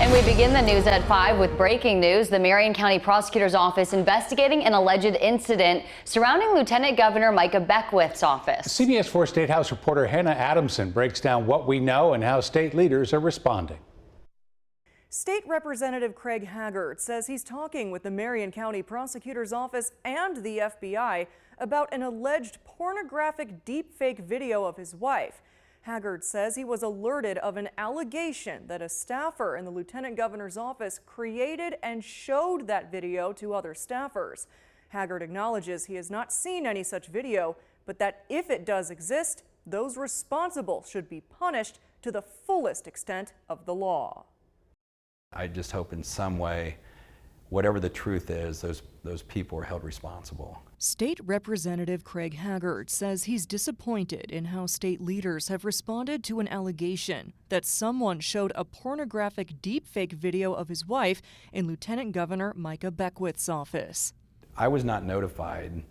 And we begin the news at 5 with breaking news. The Marion County Prosecutor's Office investigating an alleged incident surrounding Lieutenant Governor Micah Beckwith's office. CBS 4 State House reporter Hannah Adamson breaks down what we know and how state leaders are responding. State Representative Craig Haggard says he's talking with the Marion County Prosecutor's Office and the FBI about an alleged pornographic deepfake video of his wife. Haggard says he was alerted of an allegation that a staffer in the Lieutenant Governor's office created and showed that video to other staffers. Haggard acknowledges he has not seen any such video, but that if it does exist, those responsible should be punished to the fullest extent of the law. I just hope in some way, whatever the truth is, those people are held responsible. State Representative Craig Haggard says he's disappointed in how state leaders have responded to an allegation that someone showed a pornographic deepfake video of his wife in Lieutenant Governor Micah Beckwith's office. I was not notified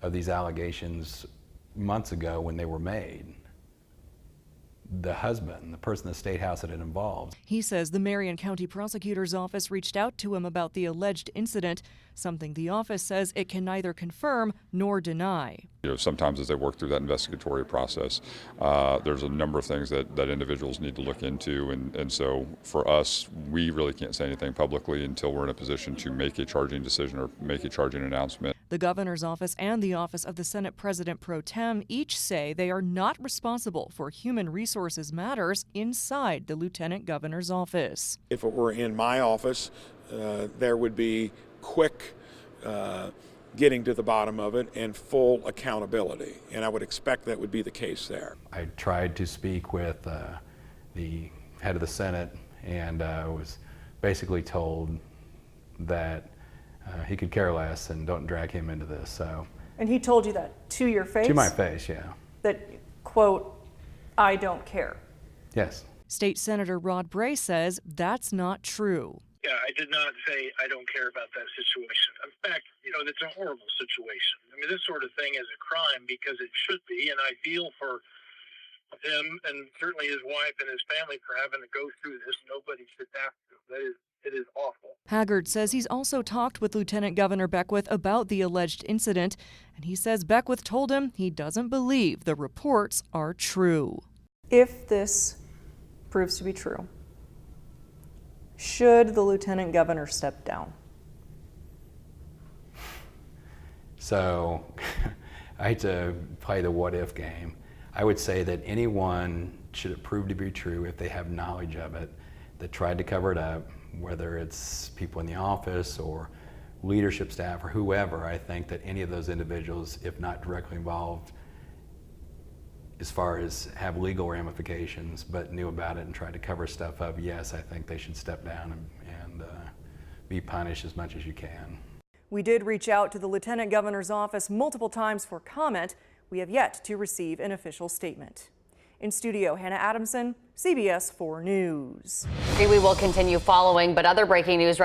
of these allegations months ago when they were made. The husband, the person in the State House that it involved. He says the Marion County Prosecutor's Office reached out to him about the alleged incident, something the office says it can neither confirm nor deny. Sometimes as they work through that investigatory process, there's a number of things that individuals need to look into, and so for us, we really can't say anything publicly until we're in a position to make a charging decision or make a charging announcement. The governor's office and the office of the Senate President Pro Tem each say they are not responsible for human resources matters inside the lieutenant governor's office. If it were in my office, there would be quick getting to the bottom of it and full accountability, and I would expect that would be the case there. I tried to speak with the head of the Senate and was basically told that he could care less and don't drag him into this. So. And he told you that to your face? To my face, yeah. That, quote, I don't care. Yes. State Senator Rod Bray says that's not true. Yeah, I did not say I don't care about that situation. In fact, it's a horrible situation. I mean, this sort of thing is a crime because it should be, and I feel for him and certainly his wife and his family for having to go through this. Nobody should have to. It is awful. Haggard says he's also talked with Lieutenant Governor Beckwith about the alleged incident, and he says Beckwith told him he doesn't believe the reports are true. If this proves to be true, should the Lieutenant Governor step down? So, I hate to play the what-if game. I would say that anyone, should it prove to be true, if they have knowledge of it, that tried to cover it up, whether it's people in the office or leadership staff or whoever, I think that any of those individuals, if not directly involved, as far as have legal ramifications, but knew about it and tried to cover stuff up, yes, I think they should step down and be punished as much as you can. We did reach out to the Lieutenant Governor's office multiple times for comment. We have yet to receive an official statement. In studio, Hannah Adamson, CBS 4 News. We will continue following, but other breaking news right